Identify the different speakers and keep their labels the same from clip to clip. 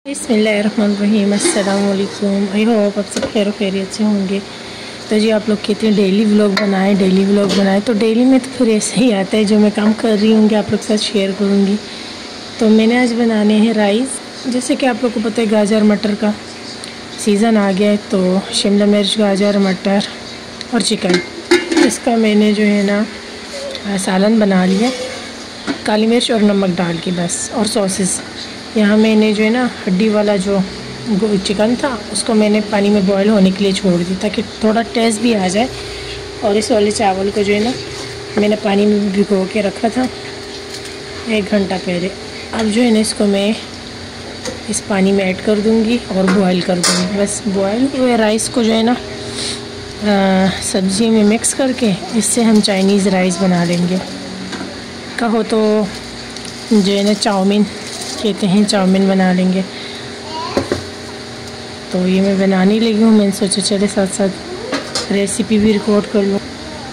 Speaker 1: बिस्मिल्लाहिर्रहमानिर्रहीम, अस्सलाम वालेकुम। आई होप आप सब खैर खैरियत से होंगे। तो जी आप लोग कहते हैं डेली व्लॉग बनाएं, तो डेली में तो फिर ऐसे ही आता है। जो मैं काम कर रही हूँ आप लोग के साथ शेयर करूँगी। तो मैंने आज बनाने हैं राइस। जैसे कि आप लोग को पता है गाजर मटर का सीज़न आ गया है, तो शिमला मिर्च, गाजर, मटर और चिकन, इसका मैंने जो है ना सालन बना लिया, काली मिर्च और नमक डाल के बस, और सॉसेस। यहाँ मैंने जो है ना हड्डी वाला जो चिकन था उसको मैंने पानी में बॉईल होने के लिए छोड़ दी ताकि थोड़ा टेस्ट भी आ जाए। और इस वाले चावल को जो है ना मैंने पानी में भिगो के रखा था 1 घंटा पहले। अब जो है ना इसको मैं इस पानी में ऐड कर दूँगी और बॉईल कर दूँगी। बस बॉईल हुए राइस को जो है ना सब्ज़ी में मिक्स करके इससे हम चाइनीज़ राइस बना लेंगे। कहो तो जो है ना चाउमीन कहते हैं, चाउमीन बना लेंगे। तो ये मैं बनाने लगी हूँ। मैंने सोचा चले साथ साथ रेसिपी भी रिकॉर्ड कर लूँ।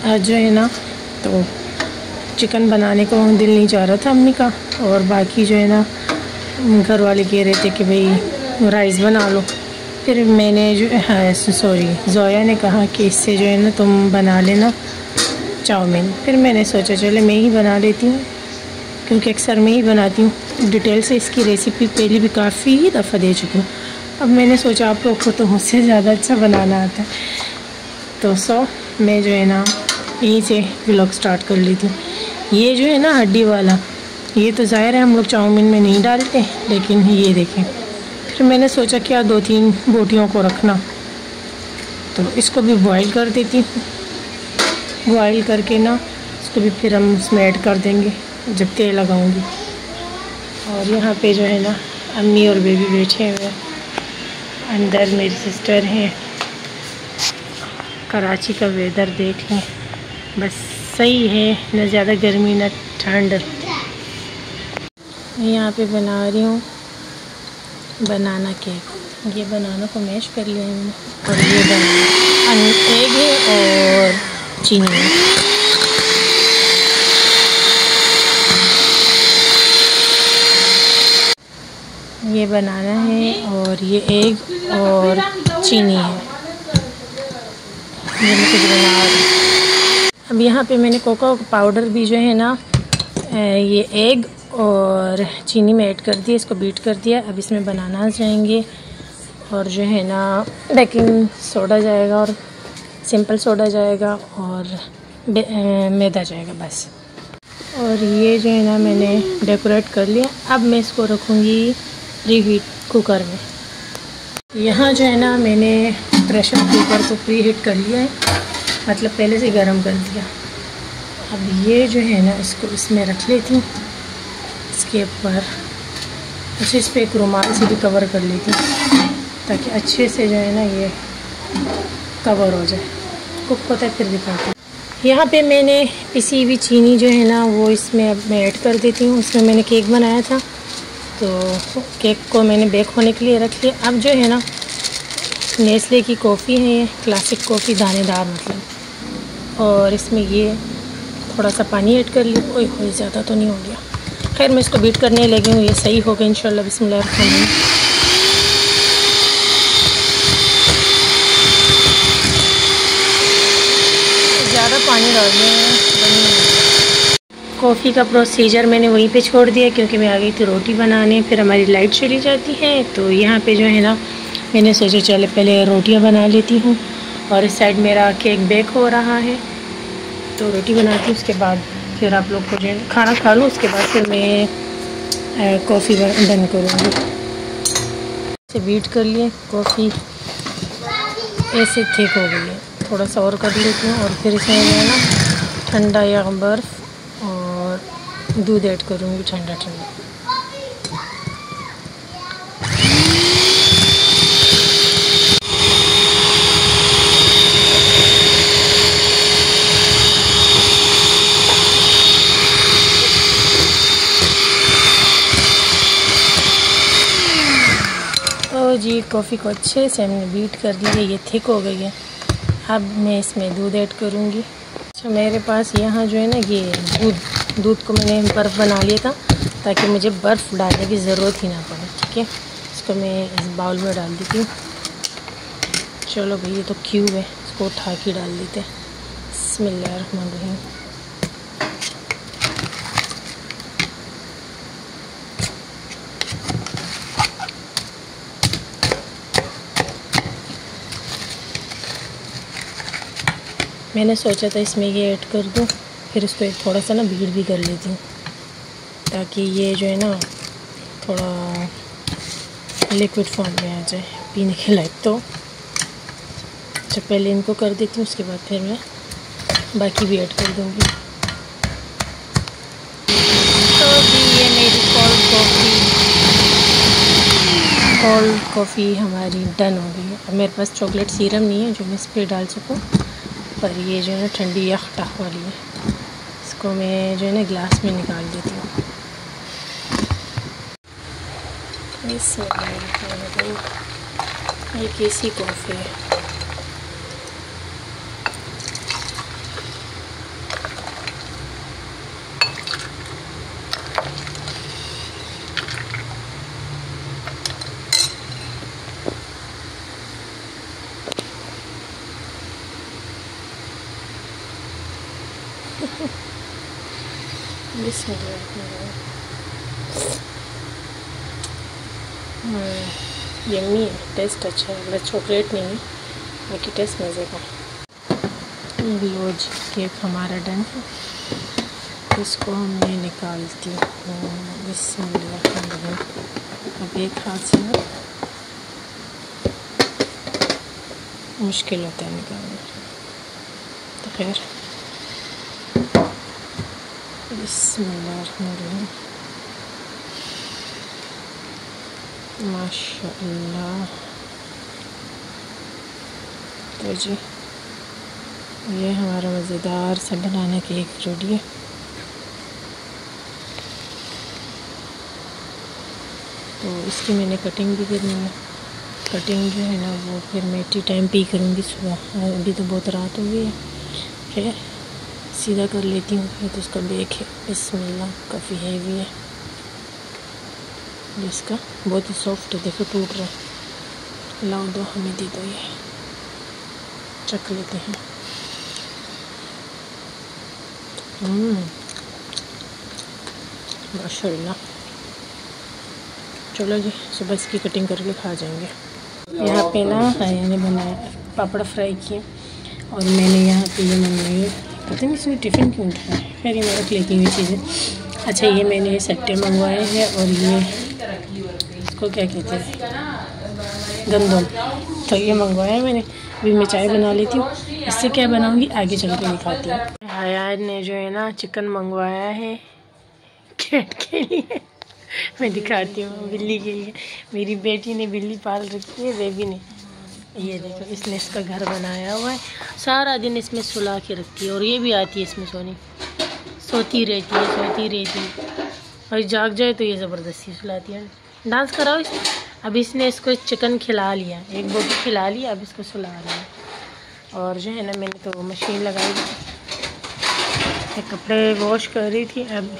Speaker 1: आज जो है ना तो चिकन बनाने को दिल नहीं चाह रहा था अम्मी का, और बाकी जो है ना घर वाले कह रहे थे कि भाई राइस बना लो। फिर मैंने जो जोया ने कहा कि इससे जो है ना तुम बना लेना चाउमीन। फिर मैंने सोचा चले मैं ही बना लेती हूँ, क्योंकि अक्सर मैं ही बनाती हूँ। डिटेल से इसकी रेसिपी पहले भी काफ़ी दफ़ा दे चुकी हूँ। अब मैंने सोचा आप लोग को तो मुझसे ज़्यादा अच्छा बनाना आता है, तो मैं जो है ना यहीं से व्लॉग स्टार्ट कर लेती हूँ। ये जो है ना हड्डी वाला, ये तो ज़ाहिर है हम लोग चाउमीन में नहीं डालते, लेकिन ये देखें। फिर मैंने सोचा क्या 2-3 बोटियों को रखना, तो इसको भी बॉईल कर देती हूँ। बॉईल करके ना इसको भी फिर हम उसमें ऐड कर देंगे जब तेल लगाऊंगी। और यहाँ पे जो है ना अम्मी और बेबी बैठे हुए हैं, अंदर मेरी सिस्टर हैं। कराची का वेदर देख लें, बस सही है, न ज़्यादा गर्मी न ठंड। मैं यहाँ पे बना रही हूँ बनाना केक। ये बनाना को मैश कर लिया मैंने, और ये बनाना एग है और चीनी है। ये बनाना है और ये एग और चीनी है। ये मैं कुछ बना रही हूँ। अब यहाँ पे मैंने कोको पाउडर भी जो है ना ये एग और चीनी में ऐड कर दिया, इसको बीट कर दिया। अब इसमें बनाना जाएंगे और जो है ना बेकिंग सोडा जाएगा और सिंपल सोडा जाएगा और मैदा जाएगा बस। और ये जो है ना मैंने डेकोरेट कर लिया। अब मैं इसको रखूँगी प्री-हीट कुकर में। यहाँ जो है ना मैंने प्रेशर कुकर को प्री हीट कर लिया है, मतलब पहले से गर्म कर दिया। अब ये जो है ना इसको इसमें रख लेती हूँ, इसके ऊपर अच्छे इस पर एक रुमाल से भी कवर कर लेती हूँ ताकि अच्छे से जो है ना ये कवर हो जाए। कुक होता है फिर दिखाती हूँ। यहाँ पे मैंने पिसी हुई चीनी जो है ना वो इसमें अब मैं ऐड कर देती हूँ। इसमें मैंने केक बनाया था, तो केक को मैंने बेक होने के लिए रख लिया। अब जो है ना नेस्ले की कॉफ़ी है, ये क्लासिक कॉफ़ी, दानेदार मतलब, और इसमें ये थोड़ा सा पानी ऐड कर लिया। कोई ज़्यादा तो नहीं हो गया। खैर मैं इसको बीट करने लगी हूँ, ये सही होगा इंशाल्लाह। बिस्मिल्लाहिर्रहमानिर्रहीम। ज़्यादा पानी डाल दें। कॉफ़ी का प्रोसीजर मैंने वहीं पे छोड़ दिया क्योंकि मैं आ गई थी रोटी बनाने। फिर हमारी लाइट चली जाती है, तो यहाँ पे जो है ना मैंने सोचा चले पहले रोटियाँ बना लेती हूँ। और इस साइड मेरा केक बेक हो रहा है, तो रोटी बनाती हूँ। उसके बाद फिर आप लोग को जो है खाना खा लूँ, उसके बाद फिर मैं कॉफ़ी डन करूँगी। इसे बीट कर लिए, कॉफ़ी ऐसे ठीक हो गई है। थोड़ा सा और कर लेती हूँ और फिर इसमें जो है ना ठंडा या बर्फ़ और दूध ऐड करूँगी, ठंडा ठंडा। तो जी कॉफ़ी को अच्छे से हमने बीट कर दिया, ये थिक हो गई है। अब मैं इसमें दूध ऐड करूँगी। अच्छा मेरे पास यहाँ जो है ना ये दूध को मैंने बर्फ़ बना लिया था ताकि मुझे बर्फ़ डालने की ज़रूरत ही ना पड़े। ठीक है, इसको मैं इस बाउल में डाल देती हूँ। चलो भाई, ये तो क्यूब है, इसको उठा के डाल देते हैं। बिस्मिल्लाहिर्रहमानिर्रहीम। मैंने सोचा था इसमें ये ऐड कर दूँ, फिर इसको एक थोड़ा सा ना बीट भी कर लेती हूँ, ताकि ये जो है ना थोड़ा लिक्विड फॉर्म में आ जाए पीने के लायक। तो अच्छा, पहले इनको कर देती हूँ, उसके बाद फिर मैं बाकी भी ऐड कर दूँगी। तो जी ये मेरी कोल्ड कॉफ़ी हमारी डन हो गई है। अब मेरे पास चॉकलेट सीरम नहीं है जो मैं इस पर डाल सकूँ, पर ये जो है ना ठंडी यख वाली है। इसको मैं जो है ना ग्लास में निकाल देती हूँ। ये कैसी कॉफ़ी है। यम्मी है, टेस्ट अच्छा है, बड़ा चॉकलेट नहीं है, बाकी टेस्ट मज़े का। लो जी, केक हमारा डन है, इसको मैं निकालती हूँ। बिस्मिल्लाह। अब एक हाथ से ना मुश्किल होता है निकालना, तो खैर बिस्मिल्लाहिर्रहमानिर्रहीम। माशाअल्लाह। तो जी ये हमारा मज़ेदार सा बनाना केक रेडी है। तो इसकी मैंने कटिंग भी करनी है। कटिंग जो है ना वो फिर मैं टी टाइम पे ही करूँगी सुबह, अभी तो बहुत रात हो गई है। फिर सीधा कर लेती हूँ। फिर तो इसका बेक है, बिस्मिल्लाह, काफ़ी हैवी है इसका, बहुत ही सॉफ्ट है, देखो टूट रहा है। लाओ दो, हमें दे दो, ये चख लेते हैं। माशाअल्लाह। चलो जी, सुबह इसकी कटिंग करके खा जाएंगे। यहाँ पे ना आया ने बनाया पापड़ फ्राई किए, और मैंने यहाँ पे ये मंगाई, पता नहीं इसमें टिफ़िन क्यों उठा है, खैर ये मैं रख लेती हुई चीज़ें। अच्छा, ये मैंने सट्टे मंगवाए हैं, और ये इसको क्या कहते हैं, गंदम, तो ये मंगवाया मैंने। अभी मैं चाय बना लेती हूँ, इससे क्या बनाऊँगी आगे चल के दिखाती हूँ। हयात ने जो है ना चिकन मंगवाया है कैट के लिए, मैं दिखाती हूँ, बिल्ली के लिए। मेरी बेटी ने बिल्ली पाल रखी है, बेबी ने। ये देखो, इसने इसका घर बनाया हुआ है, सारा दिन इसमें सुला के रखती है, और ये भी आती है इसमें सोनी, सोती रहती है, और जाग जाए तो ये ज़बरदस्ती सुलाती है। डांस कराओ इसे। अब इसने इसको चिकन खिला लिया, एक बोटी खिला लिया, अब इसको सुला रही है। और जो है ना मैंने तो मशीन लगाई थी, कपड़े वॉश कर रही थी। अब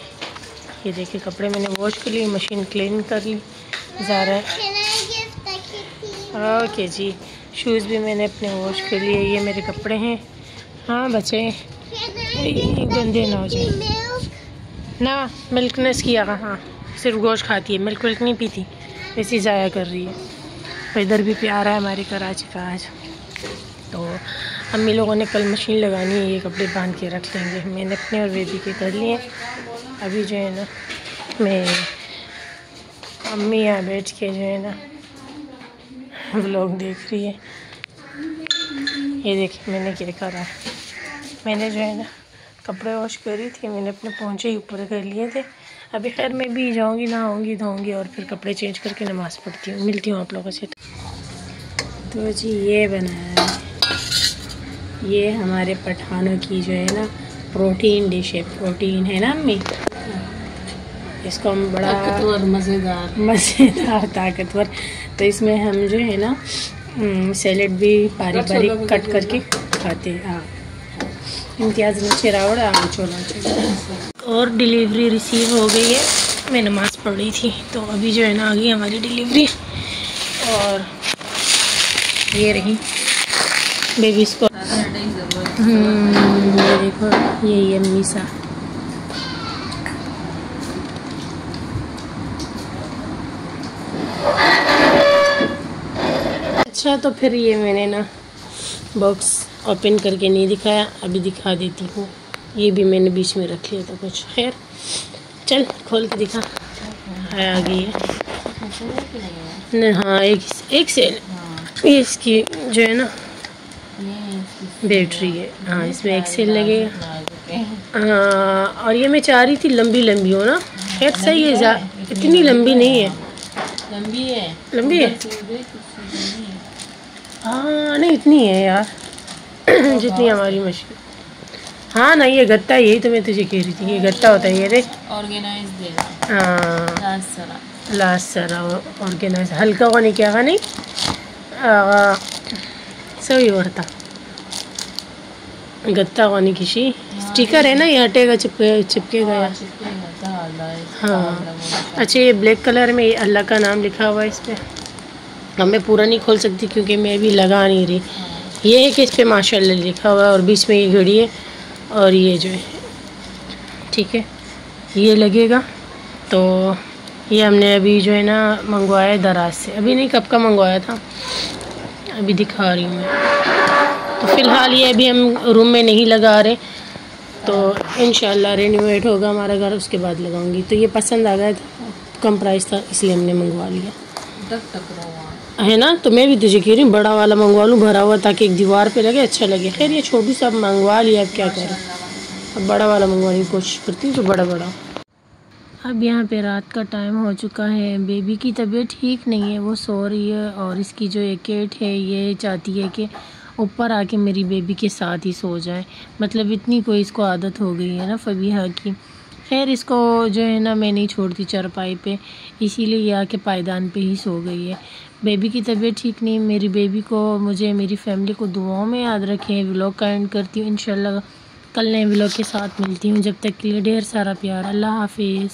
Speaker 1: ये देखिए कपड़े मैंने वॉश कर लिए, मशीन क्लीन कर ली जा रहा है। ओके जी, शूज़ भी मैंने अपने वॉश कर लिए। ये मेरे कपड़े हैं। हाँ बच्चे, गंदे ना हो जाए ना। मिल्कनेस किया, हाँ सिर्फ गोश्त खाती है, मिल्क नहीं पीती, ऐसी ज़ाया कर रही है। तो इधर भी प्यार है हमारे कराची का आज। तो अम्मी लोगों ने कल मशीन लगानी है, ये कपड़े बांध के रख लेंगे। मैंने अपने और बेबी के कर लिए। अभी जो है ना मैं अम्मी यहाँ बैठ के जो है ना व्लॉग देख रही है। ये देखिए मैंने क्या करा, मैंने जो है ना कपड़े वॉश करी थी, मैंने अपने पोंछे ही ऊपर कर लिए थे। अभी खैर मैं भी जाऊंगी, नहाऊंगी, धोऊंगी, और फिर कपड़े चेंज करके नमाज़ पढ़ती हूँ। मिलती हूँ आप लोगों से। तो जी ये बनाया है, ये हमारे पठानों की जो है ना प्रोटीन डिश है। प्रोटीन है ना अम्मी, इसको हम बड़ा मज़ेदार ताकतवर। तो इसमें हम जो है ना सैलेड भी बारीक बारीक कट करके खाते हैं। हाँ, इम्तियाज़ ने चिरावड़ आलू छोला। और डिलीवरी रिसीव हो गई है, मैं नमाज़ पढ़ रही थी, तो अभी जो है ना आ गई हमारी डिलीवरी। और ये रही बेबीज को। ये देखो ये मीसा। अच्छा तो फिर ये मैंने ना बॉक्स ओपन करके नहीं दिखाया, अभी दिखा देती हूँ। ये भी मैंने बीच में रख लिया था कुछ। खैर चल खोल के दिखा। है आ गई है ना। हाँ एक से ये इसकी जो है ना बैटरी है। हाँ इसमें एक सेल लगेगा। हाँ और ये मैं चाह रही थी लंबी लंबी हो ना। खैर सही है, इतनी लंबी नहीं है। लंबी है हाँ, नहीं इतनी है यार जितनी हमारी मशीन। हाँ ना ये गत्ता, यही तो मैं तुझे कह रही थी, ये गत्ता होता है। ये देख
Speaker 2: ऑर्गेनाइज दे।
Speaker 1: हाँ लास्ट सारा ऑर्गेनाइज हल्का होने क्या का नहीं सही वर्ता गत्ता होने किसी स्टिकर है ना, ये हटेगा चिपकेगा यार। हाँ अच्छा ये ब्लैक कलर में अल्लाह का नाम लिखा हुआ है इस पर। अब मैं पूरा नहीं खोल सकती क्योंकि मैं भी लगा नहीं रही। ये है कि इस पर माशाल्लाह लिखा हुआ है और बीच में ये घड़ी है और ये जो है ठीक है ये लगेगा। तो ये हमने अभी जो है ना मंगवाया दराज से, अभी नहीं कब का मंगवाया था, अभी दिखा रही हूँ मैं। तो फ़िलहाल ये अभी हम रूम में नहीं लगा रहे, तो इंशाल्लाह रेनोवेट होगा हमारा घर उसके बाद लगाऊंगी। तो ये पसंद आ गया था, कम प्राइस था इसलिए हमने मंगवा लिया है ना। तो मैं भी तुझे कह रही हूँ बड़ा वाला मंगवा लूँ भरा हुआ, ताकि एक दीवार पे लगे अच्छा लगे। खैर ये छोटी सा मंगवा लिया, अब क्या करें, अब बड़ा वाला मंगवाने की कोशिश करती हूँ तो बड़ा। अब यहाँ पे रात का टाइम हो चुका है, बेबी की तबीयत ठीक नहीं है, वो सो रही है और इसकी जो एक केट है ये चाहती है कि ऊपर आके मेरी बेबी के साथ ही सो जाए। मतलब इतनी कोई इसको आदत हो गई है ना फबीहा की। खैर इसको जो है ना मैं नहीं छोड़ती चारपाई पे, इसीलिए ये आके पायदान पे ही सो गई है। बेबी की तबीयत ठीक नहीं, मेरी बेबी को मुझे मेरी फैमिली को दुआओं में याद रखें। व्लॉग का एंड करती हूँ, इंशाल्लाह कल नए व्लॉग के साथ मिलती हूँ। जब तक के लिए ढेर सारा प्यार, अल्लाह हाफिज़।